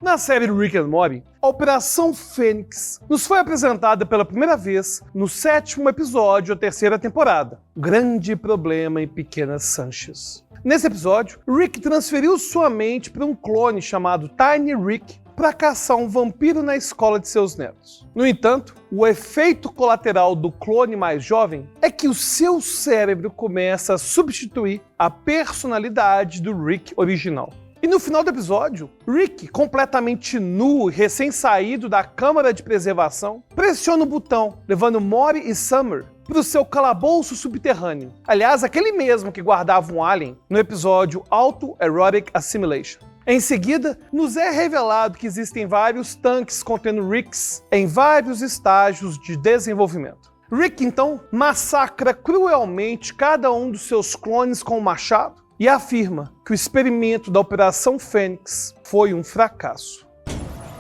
Na série Rick and Morty, a Operação Fênix nos foi apresentada pela primeira vez no 7º episódio da 3ª temporada, Grande Problema em Pequenas Sanches. Nesse episódio, Rick transferiu sua mente para um clone chamado Tiny Rick para caçar um vampiro na escola de seus netos. No entanto, o efeito colateral do clone mais jovem é que o seu cérebro começa a substituir a personalidade do Rick original. E no final do episódio, Rick, completamente nu e recém-saído da câmara de preservação, pressiona o botão, levando Morty e Summer para o seu calabouço subterrâneo. Aliás, aquele mesmo que guardava um alien no episódio Auto-Erotic Assimilation. Em seguida, nos é revelado que existem vários tanques contendo Ricks em vários estágios de desenvolvimento. Rick, então, massacra cruelmente cada um dos seus clones com um machado e afirma que o experimento da Operação Fênix foi um fracasso.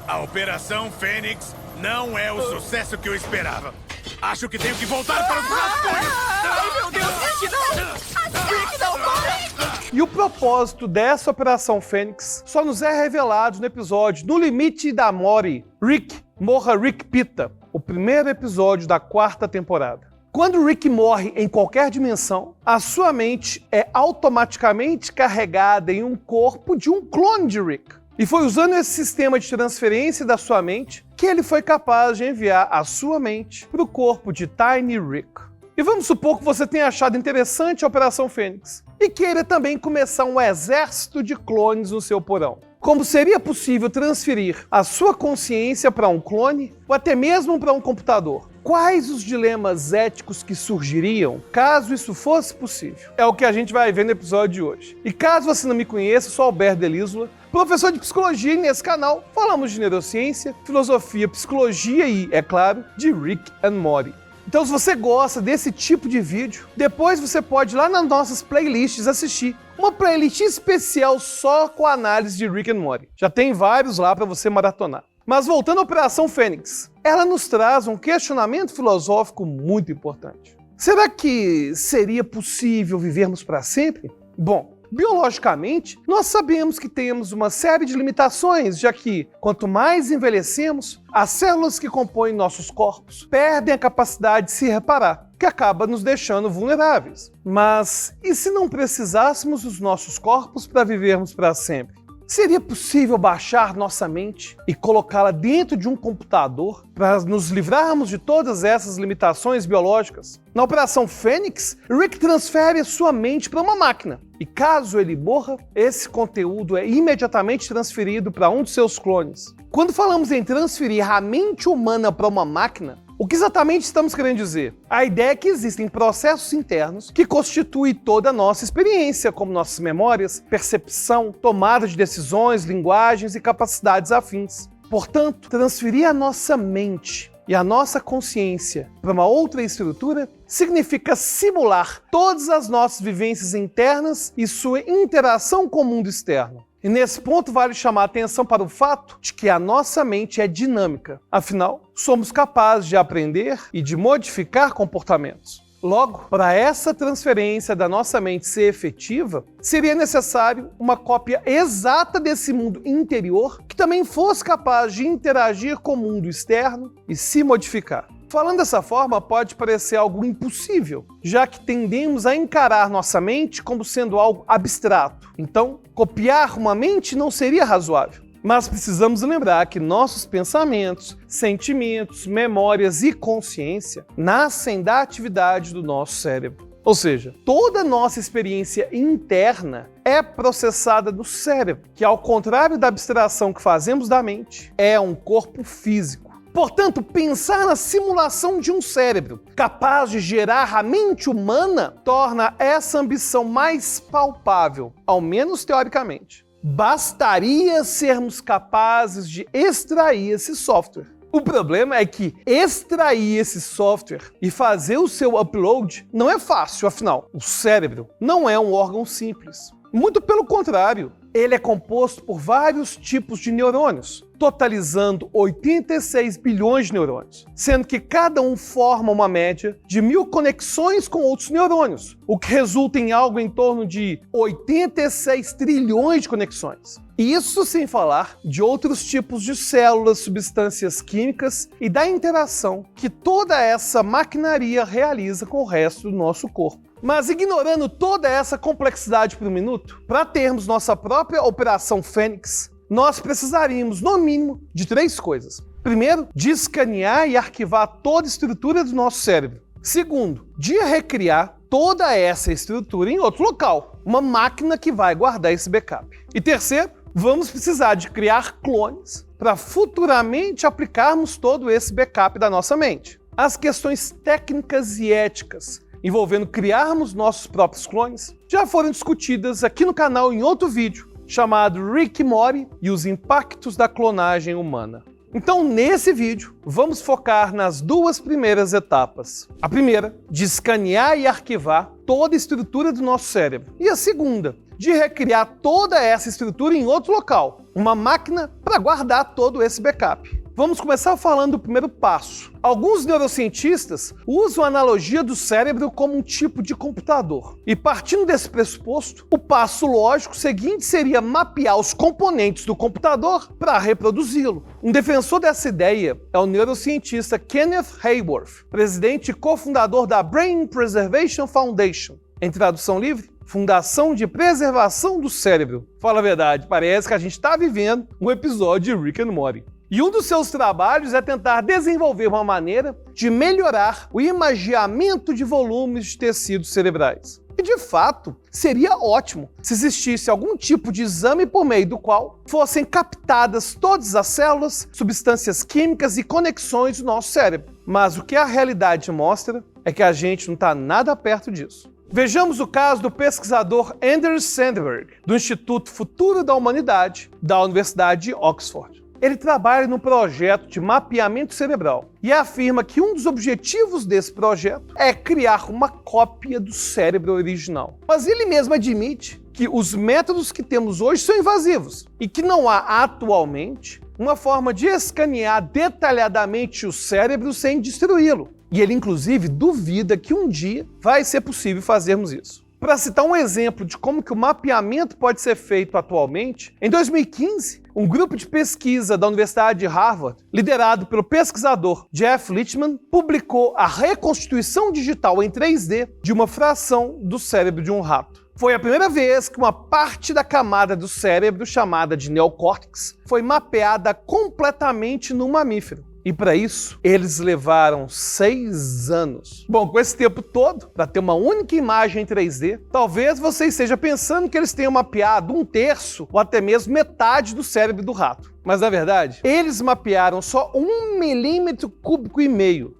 A Operação Fênix não é o sucesso que eu esperava. Acho que tenho que voltar para os rascunhos. Ai, meu Deus, Rick, não! Rick, não, para! E o propósito dessa Operação Fênix só nos é revelado no episódio No Limite da Morty, Rick Morra Rick Pita, o primeiro episódio da 4ª temporada. Quando Rick morre em qualquer dimensão, a sua mente é automaticamente carregada em um corpo de um clone de Rick. E foi usando esse sistema de transferência da sua mente que ele foi capaz de enviar a sua mente para o corpo de Tiny Rick. E vamos supor que você tenha achado interessante a Operação Fênix e queira também começar um exército de clones no seu porão. Como seria possível transferir a sua consciência para um clone ou até mesmo para um computador? Quais os dilemas éticos que surgiriam caso isso fosse possível? É o que a gente vai ver no episódio de hoje. E caso você não me conheça, eu sou Alberto Delisula, professor de psicologia, e nesse canal falamos de neurociência, filosofia, psicologia e, é claro, de Rick and Morty. Então, se você gosta desse tipo de vídeo, depois você pode ir lá nas nossas playlists assistir uma playlist especial só com a análise de Rick and Morty. Já tem vários lá para você maratonar. Mas voltando à Operação Fênix, ela nos traz um questionamento filosófico muito importante. Será que seria possível vivermos para sempre? Bom, biologicamente, nós sabemos que temos uma série de limitações, já que, quanto mais envelhecemos, as células que compõem nossos corpos perdem a capacidade de se reparar, que acaba nos deixando vulneráveis. Mas e se não precisássemos dos nossos corpos para vivermos para sempre? Seria possível baixar nossa mente e colocá-la dentro de um computador para nos livrarmos de todas essas limitações biológicas? Na Operação Fênix, Rick transfere a sua mente para uma máquina. E caso ele morra, esse conteúdo é imediatamente transferido para um de seus clones. Quando falamos em transferir a mente humana para uma máquina, o que exatamente estamos querendo dizer? A ideia é que existem processos internos que constituem toda a nossa experiência, como nossas memórias, percepção, tomada de decisões, linguagens e capacidades afins. Portanto, transferir a nossa mente e a nossa consciência para uma outra estrutura significa simular todas as nossas vivências internas e sua interação com o mundo externo. E nesse ponto vale chamar a atenção para o fato de que a nossa mente é dinâmica. Afinal, somos capazes de aprender e de modificar comportamentos. Logo, para essa transferência da nossa mente ser efetiva, seria necessário uma cópia exata desse mundo interior que também fosse capaz de interagir com o mundo externo e se modificar. Falando dessa forma, pode parecer algo impossível, já que tendemos a encarar nossa mente como sendo algo abstrato. Então, copiar uma mente não seria razoável. Mas precisamos lembrar que nossos pensamentos, sentimentos, memórias e consciência nascem da atividade do nosso cérebro. Ou seja, toda a nossa experiência interna é processada no cérebro, que ao contrário da abstração que fazemos da mente, é um corpo físico. Portanto, pensar na simulação de um cérebro capaz de gerar a mente humana torna essa ambição mais palpável, ao menos teoricamente. Bastaria sermos capazes de extrair esse software. O problema é que extrair esse software e fazer o seu upload não é fácil, afinal, o cérebro não é um órgão simples. Muito pelo contrário, ele é composto por vários tipos de neurônios, totalizando 86 bilhões de neurônios, sendo que cada um forma uma média de 1000 conexões com outros neurônios, o que resulta em algo em torno de 86 trilhões de conexões. Isso sem falar de outros tipos de células, substâncias químicas e da interação que toda essa maquinaria realiza com o resto do nosso corpo. Mas ignorando toda essa complexidade por um minuto, para termos nossa própria Operação Fênix, nós precisaríamos, no mínimo, de 3 coisas. Primeiro, de escanear e arquivar toda a estrutura do nosso cérebro. Segundo, de recriar toda essa estrutura em outro local, uma máquina que vai guardar esse backup. E terceiro, vamos precisar de criar clones para futuramente aplicarmos todo esse backup da nossa mente. As questões técnicas e éticas envolvendo criarmos nossos próprios clones já foram discutidas aqui no canal em outro vídeo chamado Rick e Morty e os impactos da clonagem humana. Então, nesse vídeo, vamos focar nas 2 primeiras etapas. A primeira, de escanear e arquivar toda a estrutura do nosso cérebro. E a segunda, de recriar toda essa estrutura em outro local, uma máquina para guardar todo esse backup. Vamos começar falando do primeiro passo. Alguns neurocientistas usam a analogia do cérebro como um tipo de computador. E partindo desse pressuposto, o passo lógico seguinte seria mapear os componentes do computador para reproduzi-lo. Um defensor dessa ideia é o neurocientista Kenneth Hayworth, presidente e cofundador da Brain Preservation Foundation. Em tradução livre, Fundação de Preservação do Cérebro. Fala a verdade, parece que a gente está vivendo um episódio de Rick and Morty. E um dos seus trabalhos é tentar desenvolver uma maneira de melhorar o imagiamento de volumes de tecidos cerebrais. E de fato, seria ótimo se existisse algum tipo de exame por meio do qual fossem captadas todas as células, substâncias químicas e conexões do nosso cérebro. Mas o que a realidade mostra é que a gente não está nada perto disso. Vejamos o caso do pesquisador Anders Sandberg, do Instituto Futuro da Humanidade, da Universidade de Oxford. Ele trabalha no projeto de mapeamento cerebral e afirma que um dos objetivos desse projeto é criar uma cópia do cérebro original. Mas ele mesmo admite que os métodos que temos hoje são invasivos e que não há atualmente uma forma de escanear detalhadamente o cérebro sem destruí-lo. E ele inclusive duvida que um dia vai ser possível fazermos isso. Para citar um exemplo de como que o mapeamento pode ser feito atualmente, em 2015, um grupo de pesquisa da Universidade de Harvard, liderado pelo pesquisador Jeff Lichtman, publicou a reconstituição digital em 3D de uma fração do cérebro de um rato. Foi a primeira vez que uma parte da camada do cérebro, chamada de neocórtex, foi mapeada completamente no mamífero. E para isso, eles levaram 6 anos. Bom, com esse tempo todo, para ter uma única imagem em 3D, talvez você esteja pensando que eles tenham mapeado 1/3 ou até mesmo metade do cérebro do rato. Mas na verdade, eles mapearam só 1,5 milímetro cúbico.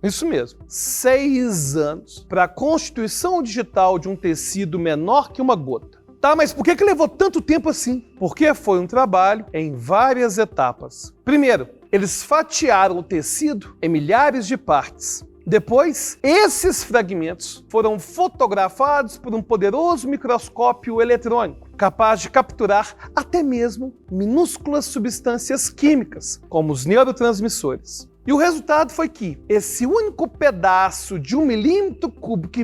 Isso mesmo, 6 anos para a constituição digital de um tecido menor que uma gota. Tá, mas por que levou tanto tempo assim? Porque foi um trabalho em várias etapas. Primeiro, eles fatiaram o tecido em milhares de partes. Depois, esses fragmentos foram fotografados por um poderoso microscópio eletrônico, capaz de capturar até mesmo minúsculas substâncias químicas, como os neurotransmissores. E o resultado foi que esse único pedaço de 1,5 milímetro cúbico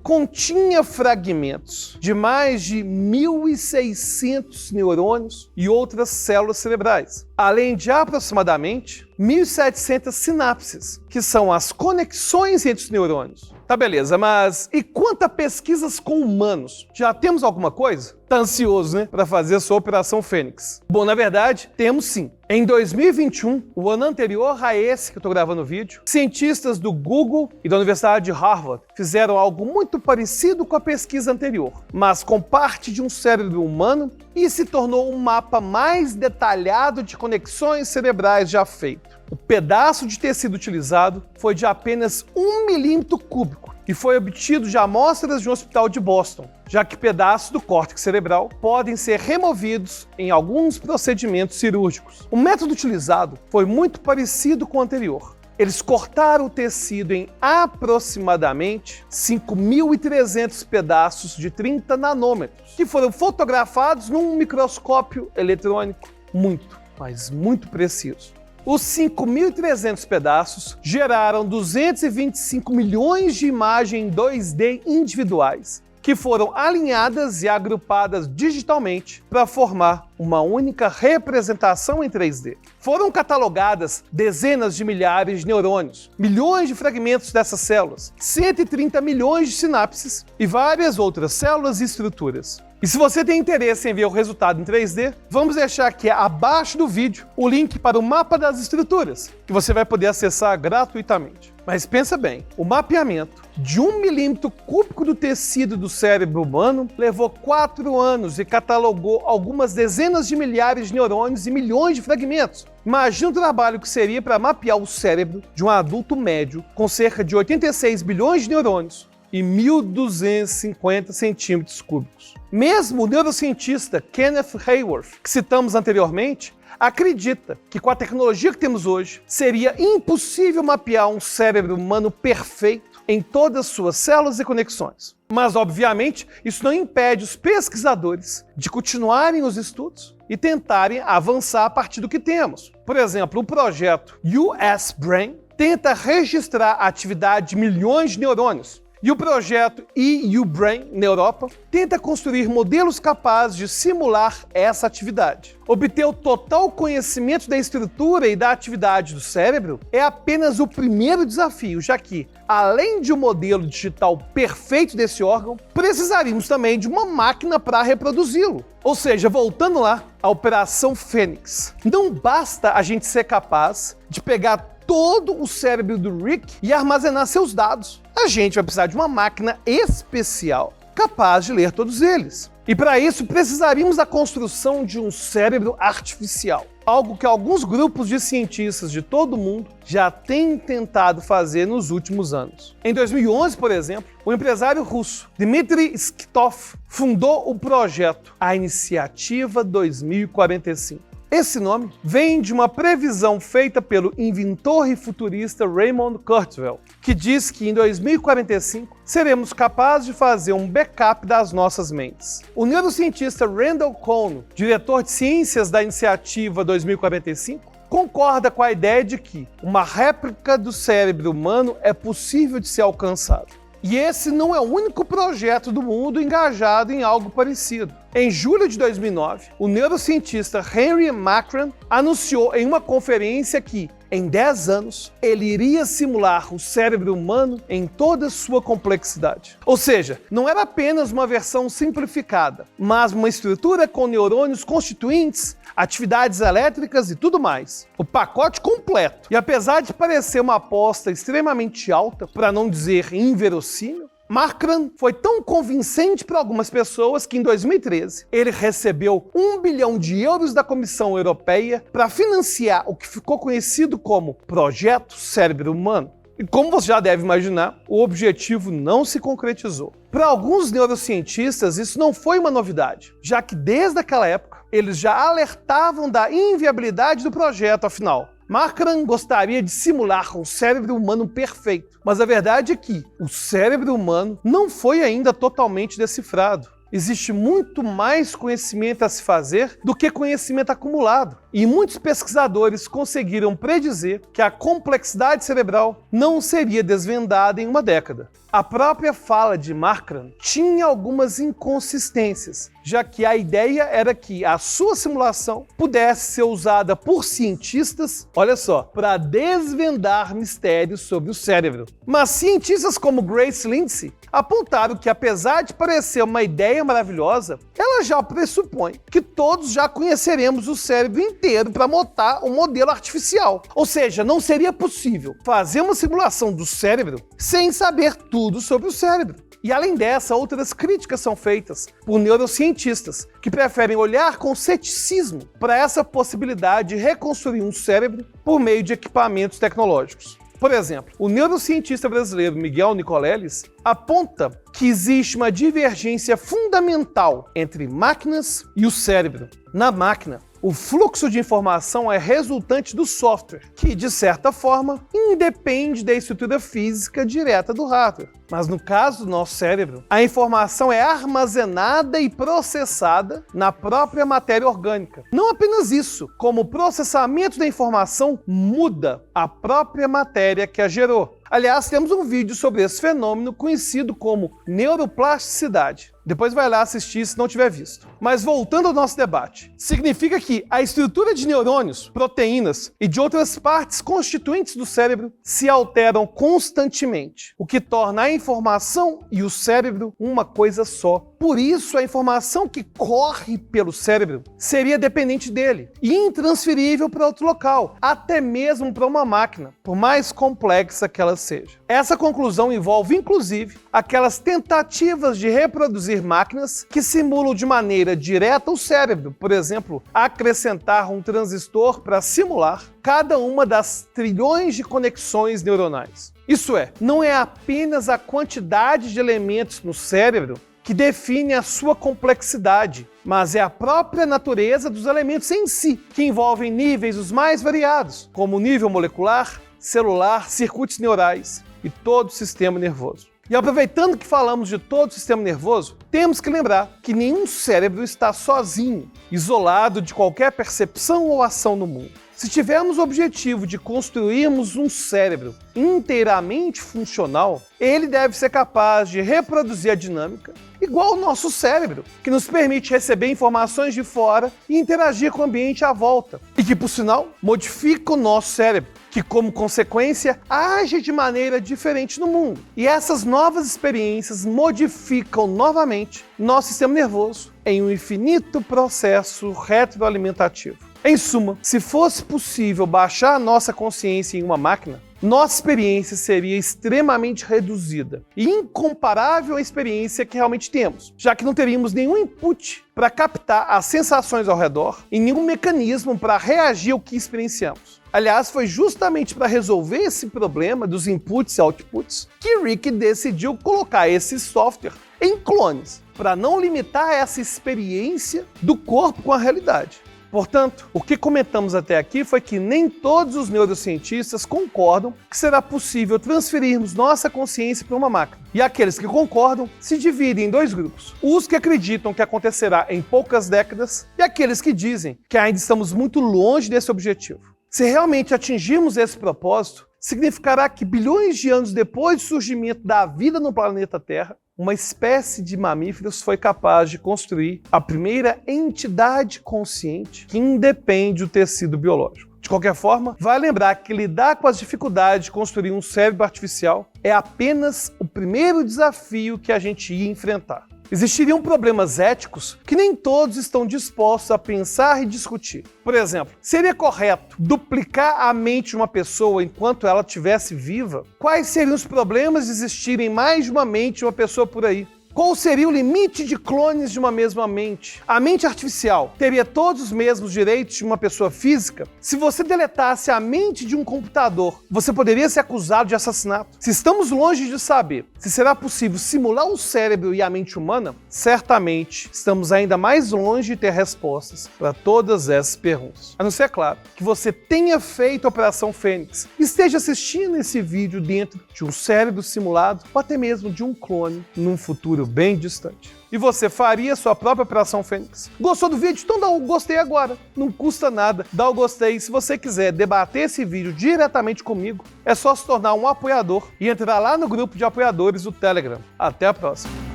continha fragmentos de mais de 1.600 neurônios e outras células cerebrais, além de aproximadamente 1.700 sinapses, que são as conexões entre os neurônios. Tá, beleza, mas e quanto a pesquisas com humanos? Já temos alguma coisa? Tá ansioso, né, para fazer a sua Operação Fênix? Bom, na verdade, temos sim. Em 2021, o ano anterior a esse que eu tô gravando o vídeo, cientistas do Google e da Universidade de Harvard fizeram algo muito parecido com a pesquisa anterior, mas com parte de um cérebro humano, e se tornou um mapa mais detalhado de conexões cerebrais já feito. O pedaço de tecido utilizado foi de apenas 1 milímetro cúbico e foi obtido de amostras de um hospital de Boston, já que pedaços do córtex cerebral podem ser removidos em alguns procedimentos cirúrgicos. O método utilizado foi muito parecido com o anterior. Eles cortaram o tecido em aproximadamente 5.300 pedaços de 30 nanômetros, que foram fotografados num microscópio eletrônico muito preciso. Os 5.300 pedaços geraram 225 milhões de imagens 2D individuais, que foram alinhadas e agrupadas digitalmente para formar uma única representação em 3D. Foram catalogadas dezenas de milhares de neurônios, milhões de fragmentos dessas células, 130 milhões de sinapses e várias outras células e estruturas. E se você tem interesse em ver o resultado em 3D, vamos deixar aqui abaixo do vídeo o link para o mapa das estruturas, que você vai poder acessar gratuitamente. Mas pensa bem, o mapeamento de 1 milímetro cúbico do tecido do cérebro humano levou 4 anos e catalogou algumas dezenas de milhares de neurônios e milhões de fragmentos. Imagina o trabalho que seria para mapear o cérebro de um adulto médio com cerca de 86 bilhões de neurônios e 1.250 centímetros cúbicos. Mesmo o neurocientista Kenneth Hayworth, que citamos anteriormente, acredita que com a tecnologia que temos hoje, seria impossível mapear um cérebro humano perfeito em todas suas células e conexões. Mas, obviamente, isso não impede os pesquisadores de continuarem os estudos e tentarem avançar a partir do que temos. Por exemplo, o projeto US Brain tenta registrar a atividade de milhões de neurônios, e o projeto EU Brain, na Europa, tenta construir modelos capazes de simular essa atividade. Obter o total conhecimento da estrutura e da atividade do cérebro é apenas o primeiro desafio, já que, além de um modelo digital perfeito desse órgão, precisaríamos também de uma máquina para reproduzi-lo. Ou seja, voltando lá, a Operação Fênix. Não basta a gente ser capaz de pegar todo o cérebro do Rick e armazenar seus dados. A gente vai precisar de uma máquina especial capaz de ler todos eles. E para isso precisaríamos da construção de um cérebro artificial, algo que alguns grupos de cientistas de todo o mundo já têm tentado fazer nos últimos anos. Em 2011, por exemplo, o empresário russo Dmitry Skitov fundou o projeto A Iniciativa 2045. Esse nome vem de uma previsão feita pelo inventor e futurista Raymond Kurzweil, que diz que em 2045 seremos capazes de fazer um backup das nossas mentes. O neurocientista Randall Cohn, diretor de ciências da Iniciativa 2045, concorda com a ideia de que uma réplica do cérebro humano é possível de ser alcançado. E esse não é o único projeto do mundo engajado em algo parecido. Em julho de 2009, o neurocientista Henry Markram anunciou em uma conferência que, em 10 anos, ele iria simular o cérebro humano em toda sua complexidade. Ou seja, não era apenas uma versão simplificada, mas uma estrutura com neurônios constituintes, atividades elétricas e tudo mais. O pacote completo. E apesar de parecer uma aposta extremamente alta, para não dizer inverossímil, Markram foi tão convincente para algumas pessoas que em 2013 ele recebeu 1 bilhão de euros da Comissão Europeia para financiar o que ficou conhecido como Projeto Cérebro Humano. E como você já deve imaginar, o objetivo não se concretizou. Para alguns neurocientistas, isso não foi uma novidade, já que desde aquela época eles já alertavam da inviabilidade do projeto, afinal. Markram gostaria de simular um cérebro humano perfeito, mas a verdade é que o cérebro humano não foi ainda totalmente decifrado. Existe muito mais conhecimento a se fazer do que conhecimento acumulado. E muitos pesquisadores conseguiram predizer que a complexidade cerebral não seria desvendada em uma década. A própria fala de Markram tinha algumas inconsistências, já que a ideia era que a sua simulação pudesse ser usada por cientistas, olha só, para desvendar mistérios sobre o cérebro. Mas cientistas como Grace Lindsay apontaram que, apesar de parecer uma ideia maravilhosa, ela já pressupõe que todos já conheceremos o cérebro inteiro para montar um modelo artificial. Ou seja, não seria possível fazer uma simulação do cérebro sem saber tudo sobre o cérebro. E além dessa, outras críticas são feitas por neurocientistas que preferem olhar com ceticismo para essa possibilidade de reconstruir um cérebro por meio de equipamentos tecnológicos. Por exemplo, o neurocientista brasileiro Miguel Nicoleles aponta que existe uma divergência fundamental entre máquinas e o cérebro. Na máquina, o fluxo de informação é resultante do software, que, de certa forma, independe da estrutura física direta do hardware. Mas no caso do nosso cérebro, a informação é armazenada e processada na própria matéria orgânica. Não apenas isso, como o processamento da informação muda a própria matéria que a gerou. Aliás, temos um vídeo sobre esse fenômeno conhecido como neuroplasticidade. Depois vai lá assistir se não tiver visto. Mas voltando ao nosso debate, significa que a estrutura de neurônios, proteínas e de outras partes constituintes do cérebro se alteram constantemente, o que torna a informação e o cérebro uma coisa só. Por isso, a informação que corre pelo cérebro seria dependente dele e intransferível para outro local, até mesmo para uma máquina, por mais complexa que ela seja. Essa conclusão envolve, inclusive, aquelas tentativas de reproduzir máquinas que simulam de maneira direta o cérebro, por exemplo, acrescentar um transistor para simular cada uma das trilhões de conexões neuronais. Isso é, não é apenas a quantidade de elementos no cérebro que define a sua complexidade, mas é a própria natureza dos elementos em si, que envolvem níveis os mais variados, como o nível molecular, celular, circuitos neurais e todo o sistema nervoso. E aproveitando que falamos de todo o sistema nervoso, temos que lembrar que nenhum cérebro está sozinho, isolado de qualquer percepção ou ação no mundo. Se tivermos o objetivo de construirmos um cérebro inteiramente funcional, ele deve ser capaz de reproduzir a dinâmica igual ao nosso cérebro, que nos permite receber informações de fora e interagir com o ambiente à volta, e que, por sinal, modifica o nosso cérebro, que, como consequência, age de maneira diferente no mundo. E essas novas experiências modificam novamente nosso sistema nervoso em um infinito processo retroalimentativo. Em suma, se fosse possível baixar a nossa consciência em uma máquina, nossa experiência seria extremamente reduzida e incomparável à experiência que realmente temos, já que não teríamos nenhum input para captar as sensações ao redor e nenhum mecanismo para reagir ao que experienciamos. Aliás, foi justamente para resolver esse problema dos inputs e outputs que Rick decidiu colocar esse software em clones, para não limitar essa experiência do corpo com a realidade. Portanto, o que comentamos até aqui foi que nem todos os neurocientistas concordam que será possível transferirmos nossa consciência para uma máquina. E aqueles que concordam se dividem em dois grupos. Os que acreditam que acontecerá em poucas décadas e aqueles que dizem que ainda estamos muito longe desse objetivo. Se realmente atingirmos esse propósito, significará que bilhões de anos depois do surgimento da vida no planeta Terra, uma espécie de mamíferos foi capaz de construir a primeira entidade consciente que independe do tecido biológico. De qualquer forma, vale lembrar que lidar com as dificuldades de construir um cérebro artificial é apenas o primeiro desafio que a gente ia enfrentar. Existiriam problemas éticos que nem todos estão dispostos a pensar e discutir. Por exemplo, seria correto duplicar a mente de uma pessoa enquanto ela estivesse viva? Quais seriam os problemas de existirem mais de uma mente de uma pessoa por aí? Qual seria o limite de clones de uma mesma mente? A mente artificial teria todos os mesmos direitos de uma pessoa física? Se você deletasse a mente de um computador, você poderia ser acusado de assassinato? Se estamos longe de saber se será possível simular o cérebro e a mente humana, certamente estamos ainda mais longe de ter respostas para todas essas perguntas. A não ser, claro, que você tenha feito a Operação Fênix e esteja assistindo esse vídeo dentro de um cérebro simulado ou até mesmo de um clone num futuro bem distante. E você faria sua própria Operação Fênix? Gostou do vídeo? Então dá um gostei agora. Não custa nada. Dá o gostei. Se você quiser debater esse vídeo diretamente comigo, é só se tornar um apoiador e entrar lá no grupo de apoiadores do Telegram. Até a próxima.